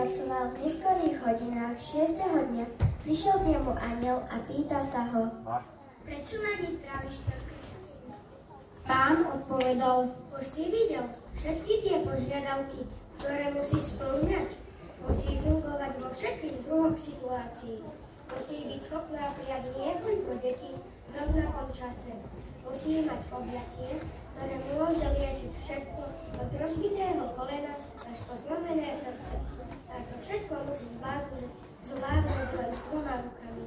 pracoval v neskorých hodinách 6. dňa, prišiel k nemu anjel a pýta sa ho: Prečo na nich tráviš toľko času? Pán odpovedal: Už si videl všetky tie požiadavky, ktoré musíš spĺňať. Musí fungovať vo všetkých druhoch situácií. Musí byť schopná prijať niekoľko detí v rovnakom čase. Musí mať objatie, ktoré môže liečiť všetko od rozbitého kolena až po zlomené srdce. A to všetko musí zvládnuť len s 2 rukami.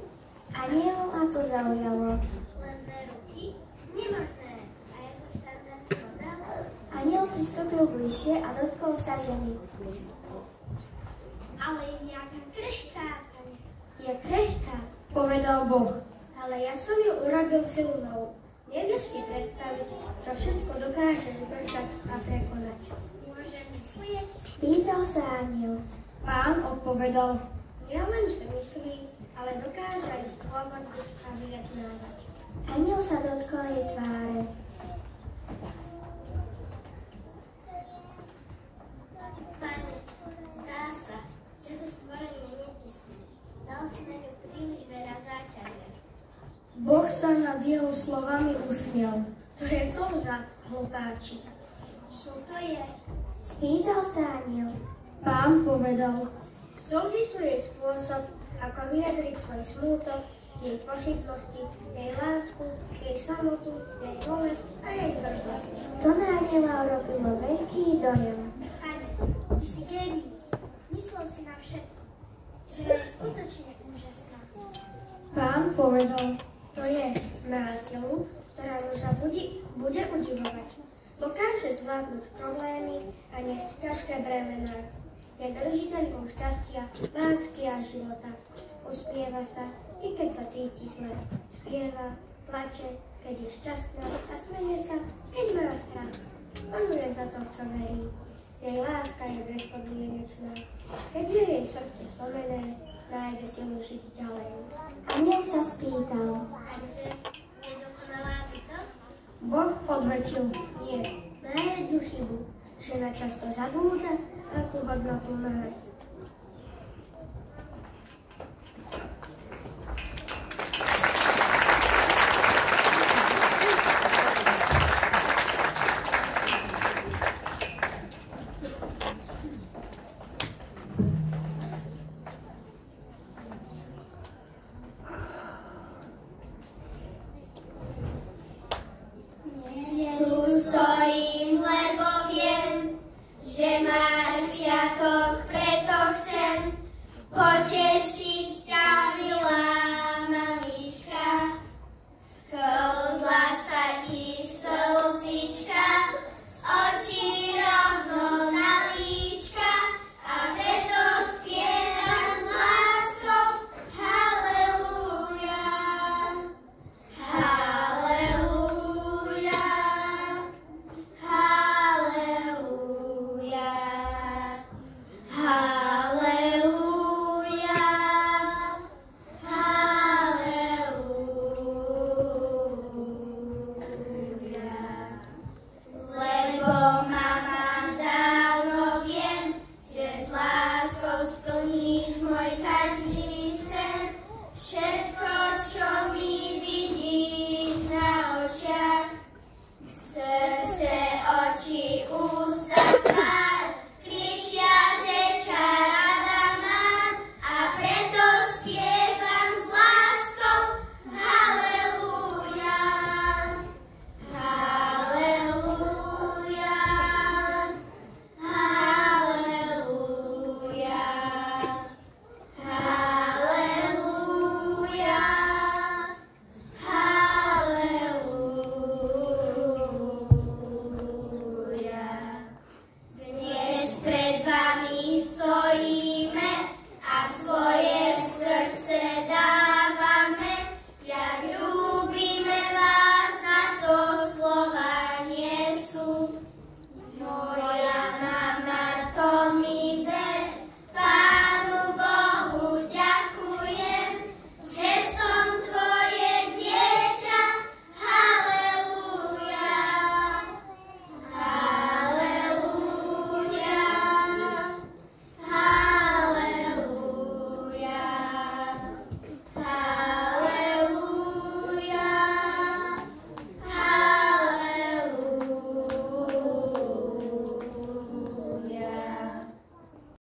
Anjela to zaujalo. Len 2 ruky? Nemožné. A je to štandardný model? Anjel pristúpil bližšie a dotkol sa ženy. Ale je nejaká krehká. Je krehká, povedal Boh. Ale ja som ju urobil silnou. Nevieš si predstaviť, čo všetko dokáže zdržať a prekonať. Môžem myslieť? Pýtal sa anjel. Pán odpovedal: Ja len, že myslí, ale dokáže aj stlomatiť a vyjednávať. Anjel sa dotkol jej tváre. Pane, zdá sa, že to stvorenie nie ty si. Dal si na ňu príliš veľa záťaže. Boh sa nad jeho slovami usmial. To je zlža, hlupáči. Čo to je? Spýtal sa anjel. Pán povedal: Slzy sú jej spôsob, ako vyjadriť svoj smútok, jej pochybnosti, jej lásku, jej samotu, jej bolesť a jej tvrdosť. To na anjela urobilo veľký dojem. Pane, ty si génius. Myslel si na všetko. Žena je skutočne úžasná. Pán povedal: To je násilu, ktorá muža bude udivovať. Dokáže zvládnuť problémy a niesť ťažké bremená. Je držiteľkou šťastia, lásky a života. Uspieva sa, i keď sa cíti zle. Spieva, plače, keď je šťastná a smeje sa, keď má strach. Bojuje za to, čo verí. Jej láska je bezpodmienečná. Keď je jej srdce spomené, nájde silu žiť ďalej. Anjel sa spýtal. Takže je dokonalá bytosť? Boh odvetil: Nie, na jednu chybu. Žena často zabúda, akú hodnotu má.